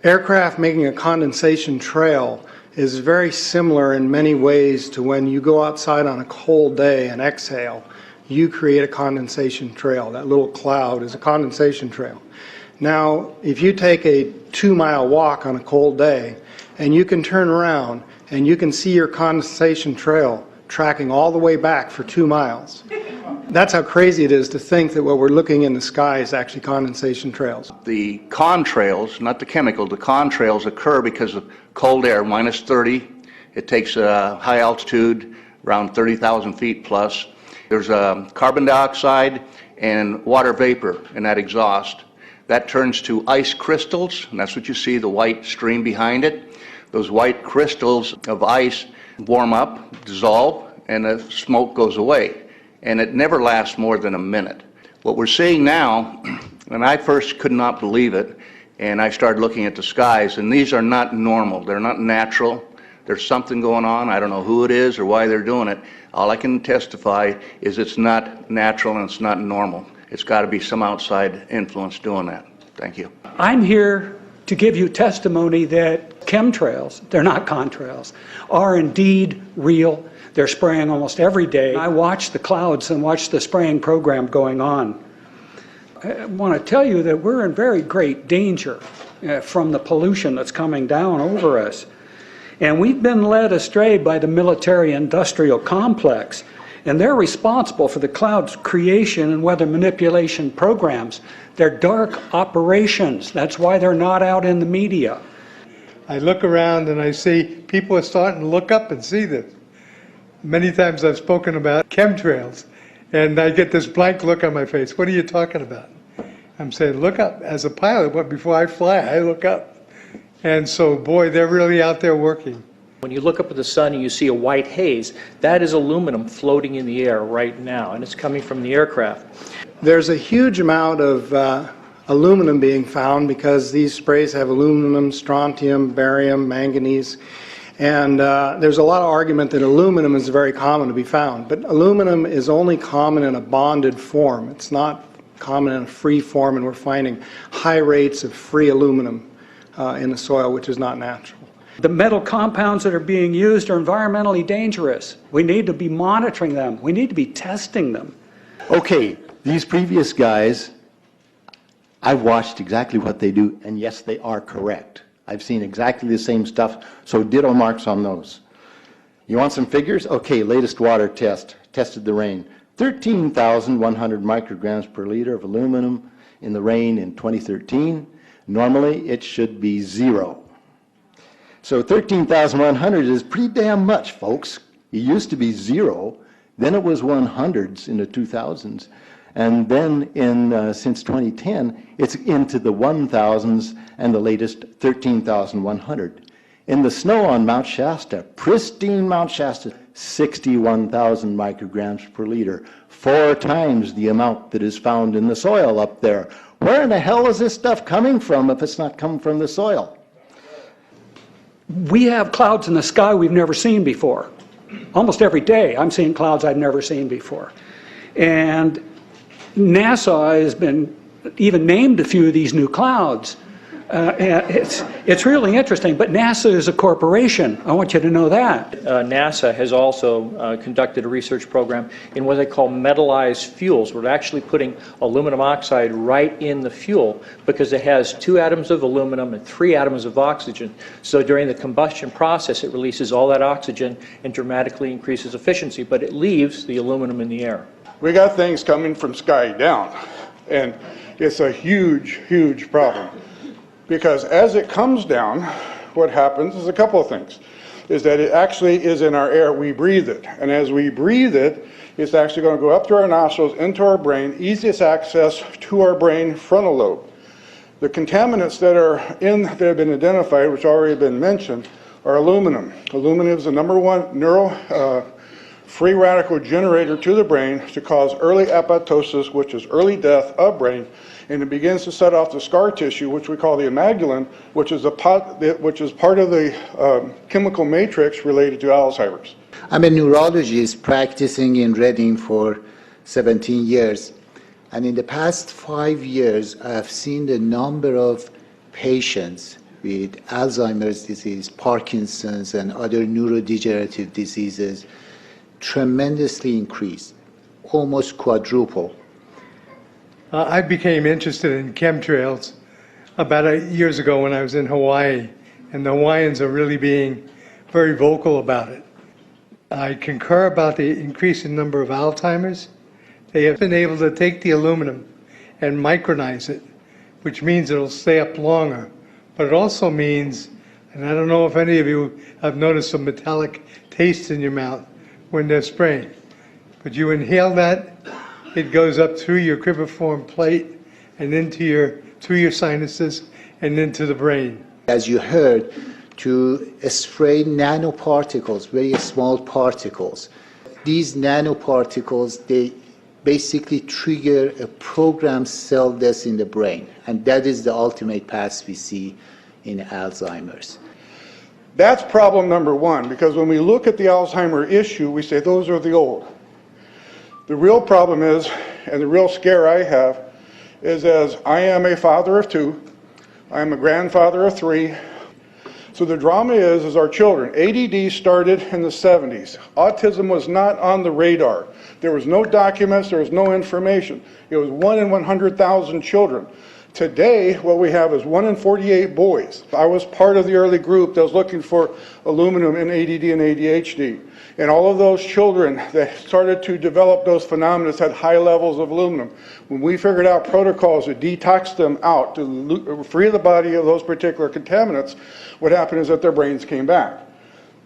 Aircraft making a condensation trail is very similar in many ways to when you go outside on a cold day and exhale. You create a condensation trail. That little cloud is a condensation trail. Now, if you take a 2-mile walk on a cold day and you can turn around and you can see your condensation trail tracking all the way back for 2 miles. That's how crazy it is to think that what we're looking in the sky is actually condensation trails. The contrails, not the chemical, the contrails occur because of cold air, minus 30. It takes high altitude, around 30,000 feet plus. There's carbon dioxide and water vapor in that exhaust. That turns to ice crystals, and that's what you see, the white stream behind it. Those white crystals of ice warm up, dissolve, and the smoke goes away. And it never lasts more than a minute. What we're seeing now, and I first could not believe it, and I started looking at the skies, and these are not normal. They're not natural. There's something going on. I don't know who it is or why they're doing it. All I can testify is it's not natural and it's not normal. It's got to be some outside influence doing that. Thank you. I'm here to give you testimony that chemtrails, they're not contrails, are indeed real. They're spraying almost every day. I watch the clouds and watch the spraying program going on. I want to tell you that we're in very great danger from the pollution that's coming down over us. And we've been led astray by the military-industrial complex, and they're responsible for the cloud's creation and weather manipulation programs. They're dark operations. That's why they're not out in the media. I look around and I see people are starting to look up and see this. Many times I've spoken about chemtrails, and I get this blank look on my face. What are you talking about? I'm saying, look up. As a pilot, before I fly, I look up. And so, boy, they're really out there working. When you look up at the sun and you see a white haze, that is aluminum floating in the air right now, and it's coming from the aircraft. There's a huge amount of aluminum being found because these sprays have aluminum, strontium, barium, manganese. And there's a lot of argument that aluminum is very common to be found. But aluminum is only common in a bonded form. It's not common in a free form, and we're finding high rates of free aluminum in the soil, which is not natural. The metal compounds that are being used are environmentally dangerous. We need to be monitoring them. We need to be testing them. Okay, these previous guys, I've watched exactly what they do, and yes, they are correct. I've seen exactly the same stuff, so ditto marks on those. You want some figures? Okay, latest water test, tested the rain. 13,100 micrograms per liter of aluminum in the rain in 2013. Normally, it should be 0. So 13,100 is pretty damn much, folks. It used to be 0, then it was 100s in the 2000s, and then since 2010, it's into the 1,000s and the latest 13,100. In the snow on Mount Shasta, pristine Mount Shasta, 61,000 micrograms per liter, 4 times the amount that is found in the soil up there. Where in the hell is this stuff coming from if it's not coming from the soil? We have clouds in the sky we've never seen before. Almost every day I'm seeing clouds I've never seen before. And NASA has been even named a few of these new clouds. It's really interesting, but NASA is a corporation. I want you to know that. NASA has also conducted a research program in what they call metallized fuels. We're actually putting aluminum oxide right in the fuel because it has 2 atoms of aluminum and 3 atoms of oxygen. So during the combustion process, it releases all that oxygen and dramatically increases efficiency, but it leaves the aluminum in the air. We got things coming from sky down, and it's a huge, huge problem. Because as it comes down, what happens is a couple of things. Is that it actually is in our air, we breathe it. And as we breathe it, it's actually going to go up through our nostrils, into our brain, easiest access to our brain frontal lobe. The contaminants that have been identified, which already been mentioned, are aluminum. Aluminum is the #1 free radical generator to the brain to cause early apoptosis, which is early death of brain, and it begins to set off the scar tissue, which we call the amygdalin, which is part of the chemical matrix related to Alzheimer's. I'm a neurologist practicing in Reading for 17 years, and in the past 5 years, I have seen the number of patients with Alzheimer's disease, Parkinson's, and other neurodegenerative diseases tremendously increased, almost quadruple. I became interested in chemtrails about 8 years ago when I was in Hawaii, and the Hawaiians are really being very vocal about it. I concur about the increasing number of Alzheimer's. They have been able to take the aluminum and micronize it, which means it'll stay up longer. But it also means, and I don't know if any of you have noticed some metallic taste in your mouth when they're spraying, but you inhale that, it goes up through your cribriform plate and through your sinuses and into the brain. As you heard, to spray nanoparticles, very small particles. These nanoparticles, they basically trigger a programmed cell death in the brain, and that is the ultimate path we see in Alzheimer's. That's problem number one, because when we look at the Alzheimer issue, we say those are the old. The real problem is, and the real scare I have, is as I am a father of 2, I am a grandfather of 3. So the drama is our children. ADD started in the 70s. Autism was not on the radar. There was no documents, there was no information. It was 1 in 100,000 children. Today, what we have is 1 in 48 boys. I was part of the early group that was looking for aluminum in ADD and ADHD. And all of those children that started to develop those phenomena had high levels of aluminum. When we figured out protocols to detox them out, to free the body of those particular contaminants, what happened is that their brains came back.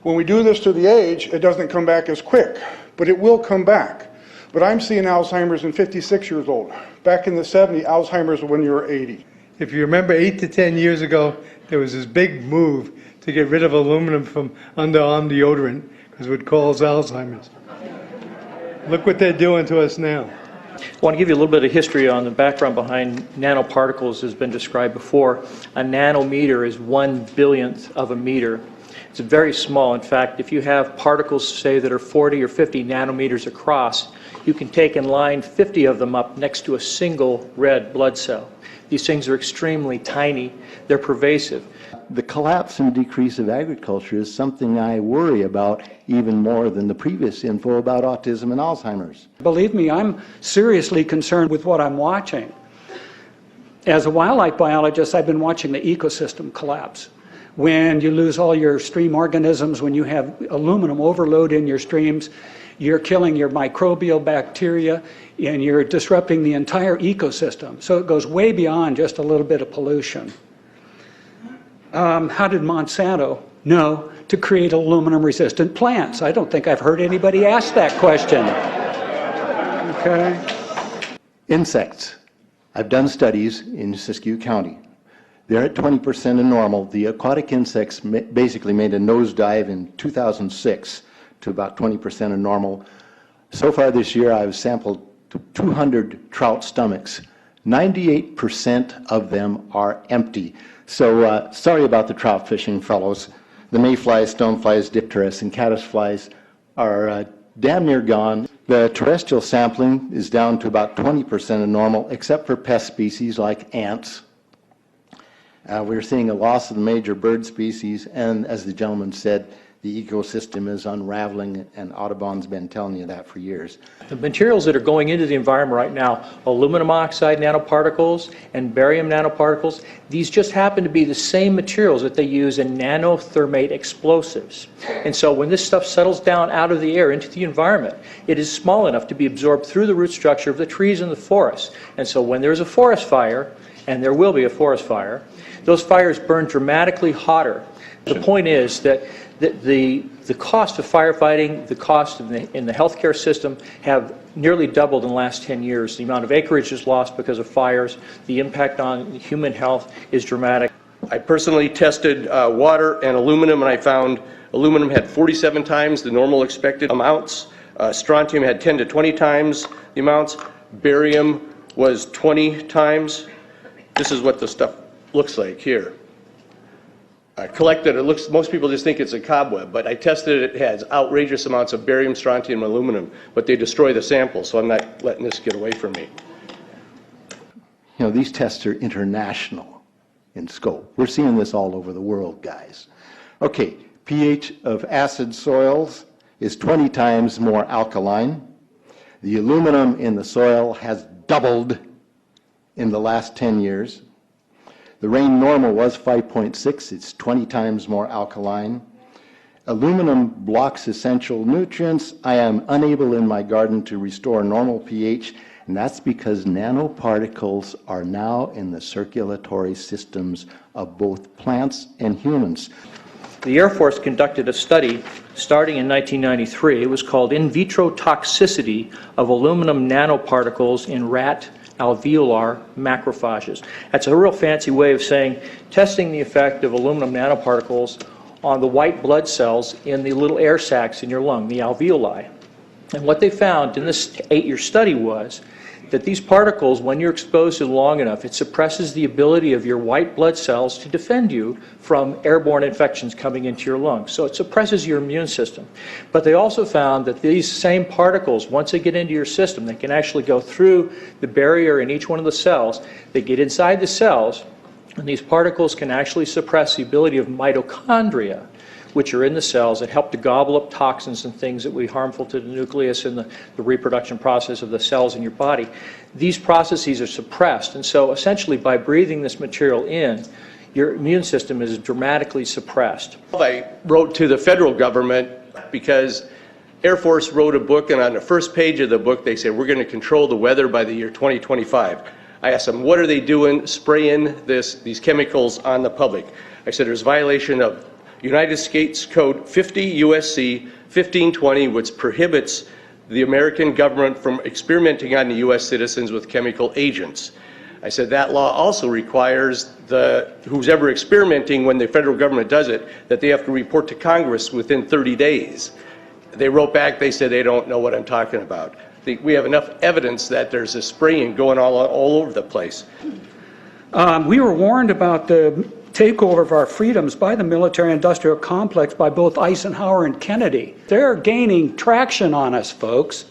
When we do this to the age, it doesn't come back as quick, but it will come back. But I'm seeing Alzheimer's in 56 years old. Back in the 70s, Alzheimer's when you were 80. If you remember 8 to 10 years ago, there was this big move to get rid of aluminum from underarm deodorant because it would cause Alzheimer's. Look what they're doing to us now. I want to give you a little bit of history on the background behind nanoparticles has been described before. A nanometer is 1/1000th of a meter. It's very small. In fact, if you have particles, say, that are 40 or 50 nanometers across, you can take and line 50 of them up next to a single red blood cell. These things are extremely tiny. They're pervasive. The collapse and decrease of agriculture is something I worry about even more than the previous info about autism and Alzheimer's. Believe me, I'm seriously concerned with what I'm watching. As a wildlife biologist, I've been watching the ecosystem collapse. When you lose all your stream organisms, when you have aluminum overload in your streams, you're killing your microbial bacteria and you're disrupting the entire ecosystem. So it goes way beyond just a little bit of pollution. How did Monsanto know to create aluminum-resistant plants? I don't think I've heard anybody ask that question. Okay. Insects. I've done studies in Siskiyou County. They're at 20% of normal. The aquatic insects basically made a nosedive in 2006 to about 20% of normal. So far this year, I've sampled 200 trout stomachs. 98% of them are empty. So sorry about the trout fishing, fellows. The mayflies, stoneflies, dipterus, and caddisflies are damn near gone. The terrestrial sampling is down to about 20% of normal, except for pest species like ants. We're seeing a loss of the major bird species, and as the gentleman said, the ecosystem is unraveling, and Audubon's been telling you that for years. The materials that are going into the environment right now, aluminum oxide nanoparticles and barium nanoparticles, these just happen to be the same materials that they use in nanothermate explosives. And so when this stuff settles down out of the air into the environment, it is small enough to be absorbed through the root structure of the trees in the forest. And so when there's a forest fire, and there will be a forest fire, those fires burn dramatically hotter. The point is that the cost of firefighting, the cost in the healthcare system have nearly doubled in the last 10 years. The amount of acreage is lost because of fires. The impact on human health is dramatic. I personally tested water and aluminum, and I found aluminum had 47 times the normal expected amounts. Strontium had 10 to 20 times the amounts. Barium was 20 times. This is what the stuff looks like here. I collected it. Looks, most people just think it's a cobweb, but I tested it. It has outrageous amounts of barium, strontium, and aluminum, but they destroy the sample, so I'm not letting this get away from me. You know, these tests are international. in scope. We're seeing this all over the world, guys. Okay, pH of acid soils is 20 times more alkaline. The aluminum in the soil has doubled in the last 10 years. The rain normal was 5.6. It's 20 times more alkaline. Aluminum blocks essential nutrients. I am unable in my garden to restore normal pH, and that's because nanoparticles are now in the circulatory systems of both plants and humans. The Air Force conducted a study starting in 1993. It was called In Vitro Toxicity of Aluminum Nanoparticles in Rat Alveolar Macrophages. That's a real fancy way of saying testing the effect of aluminum nanoparticles on the white blood cells in the little air sacs in your lung, the alveoli. And what they found in this 8-year study was that these particles, when you're exposed to them long enough, it suppresses the ability of your white blood cells to defend you from airborne infections coming into your lungs. So it suppresses your immune system. But they also found that these same particles, once they get into your system, they can actually go through the barrier in each one of the cells. They get inside the cells, and these particles can actually suppress the ability of mitochondria, which are in the cells that help to gobble up toxins and things that would be harmful to the nucleus and the reproduction process of the cells in your body. These processes are suppressed, and so essentially by breathing this material in, your immune system is dramatically suppressed. I wrote to the federal government because Air Force wrote a book, and on the first page of the book they said, we're going to control the weather by the year 2025. I asked them, what are they doing spraying these chemicals on the public? I said, there's violation of United States Code 50 USC 1520, which prohibits the American government from experimenting on the U.S. citizens with chemical agents. I said that law also requires who's ever experimenting, when the federal government does it, that they have to report to within 30 days. They wrote back, they said they don't know what I'm talking about. We have enough evidence that there's a spraying going all over the place. We were warned about the takeover of our freedoms by the military-industrial complex by both Eisenhower and Kennedy. They're gaining traction on us, folks.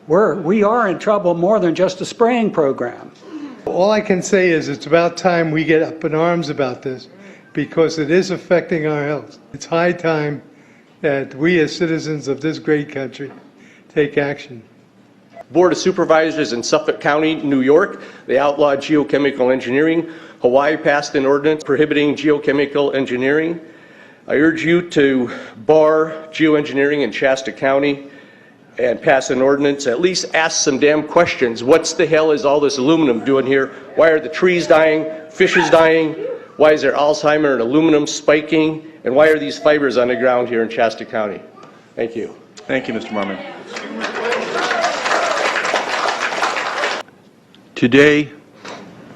We are in trouble more than just a spraying program. All I can say is it's about time we get up in arms about this, because it is affecting our health. It's high time that we as citizens of this great country take action. Board of Supervisors in Suffolk County, New York, they outlawed geochemical engineering. Hawaii passed an ordinance prohibiting geochemical engineering. I urge you to bar geoengineering in Shasta County and pass an ordinance. At least ask some damn questions. What the hell is all this aluminum doing here? Why are the trees dying, fishes dying? Why is there Alzheimer and aluminum spiking? And why are these fibers on the ground here in Shasta County? Thank you. Thank you, Mr. Marmon. Today,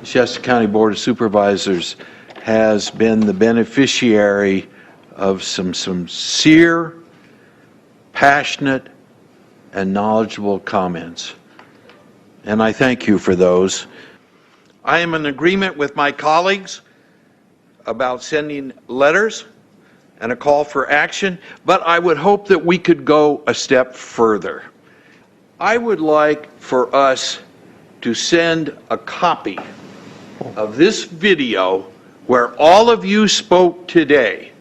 the Shasta County Board of Supervisors has been the beneficiary of some sincere, passionate, and knowledgeable comments. And I thank you for those. I am in agreement with my colleagues about sending letters and a call for action, but I would hope that we could go a step further. I would like for us to send a copy of this video where all of you spoke today,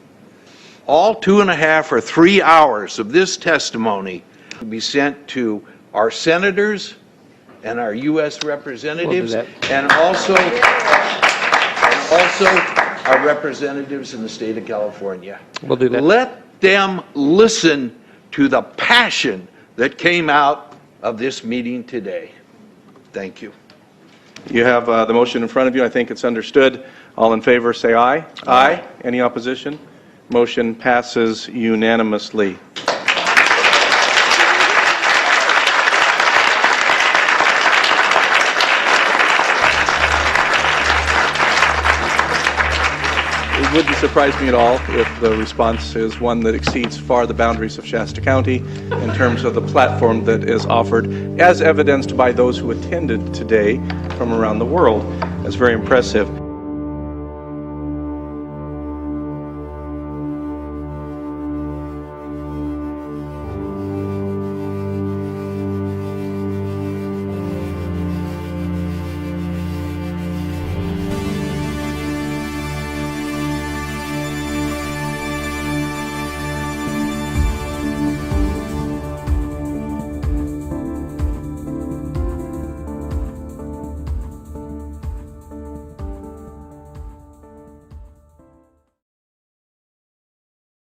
all 2.5 or 3 hours of this testimony, to be sent to our senators and our U.S. representatives, and also our representatives in the state of California. We'll do that. Let them listen to the passion that came out of this meeting today. Thank you. You have the motion in front of you. I think it's understood. All in favor, say aye. Aye. Any opposition? Motion passes unanimously. It wouldn't surprise me at all if the response is one that exceeds far the boundaries of Shasta County in terms of the platform that is offered, as evidenced by those who attended today from around the world. That's very impressive.